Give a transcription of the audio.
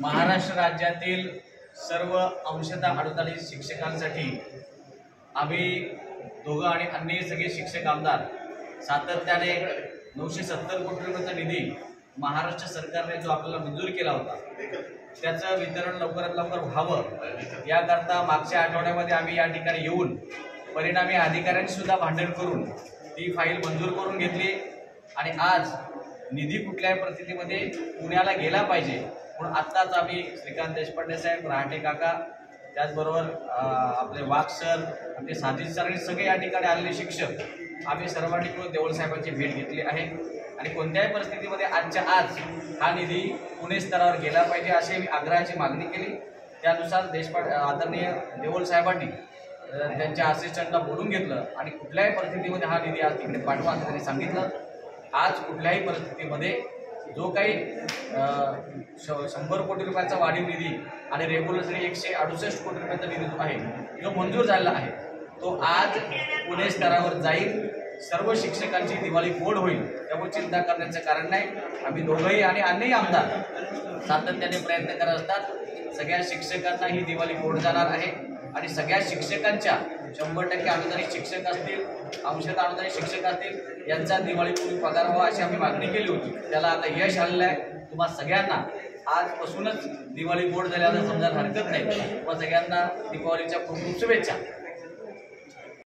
महाराष्ट्र राज्यातील सर्व अंशतः अनुदानित शिक्षकांसाठी आम्ही दोघं आणि अन्य सगळे शिक्षक आमदार सातत्याने 970 कोटी रुपयाचा निधी महाराष्ट्र सरकारने जो आपल्याला मंजूर केला होता त्याचं वितरण लवकरात लवकर व्हावं याकरता मागच्या आठवड्यामध्ये आम्ही या ठिकाणी येऊन परिणामी अधिकाऱ्यांनी सुद्धा भांडण करून ती फाईल मंजूर करून घेतली आणि आज निधी कुठल्याही परिस्थितीमध्ये पुण्याला गेला पाहिजे म्हणून आत्ताच आम्ही श्रीकांत देशपांडे साहेब, रहाटे काका, त्याचबरोबर आपले वाघ सर, आपले साजिद सर आणि सगळे या ठिकाणी आलेले शिक्षक आम्ही सर्वांनी मिळून देवल साहेबांची भेट घेतली आहे आणि कोणत्याही परिस्थितीमध्ये आजच्या आज हा निधी पुणे स्तरावर गेला पाहिजे अशी मी आग्रहाची मागणी केली। त्यानुसार आदरणीय देवल साहेबांनी त्यांच्या असिस्टंटला बोलून घेतलं आणि कुठल्याही परिस्थितीमध्ये हा निधी आज तिकडे पाठवा असं त्यांनी सांगितलं। आज कुठल्याही परिस्थितीमध्ये जो काही 100 कोटी रुपयाचा वाढीव निधी आणि रेग्युलरली 168 कोटी रुपयाचा निधी जो आहे जो मंजूर झालेला आहे तो आज पुणे स्तरावर जाईल। सर्व शिक्षकांची दिवाळी गोड होईल त्यामुळे चिंता करण्याचं कारण नाही। आम्ही दोघंही आणि अन्यही आमदार सातत्याने प्रयत्न करत असतात। सगळ्या शिक्षकांना ही दिवाळी गोड जाणार आहे आणि सगळ्या शिक्षकांच्या 100% अनुदानित शिक्षक असतील, अंशतः अनुदानित शिक्षक असतील यांचा दिवाळीपूर्वी पगार व्हावा अशी आम्ही मागणी केली होती। त्याला आता यश आलेलं आहे। तुम्हा सगळ्यांना आजपासूनच दिवाळी गोड झाल्यानं समजायला हरकत नाही। तुम्हा सगळ्यांना दीपावलीच्या खूप खूप शुभेच्छा।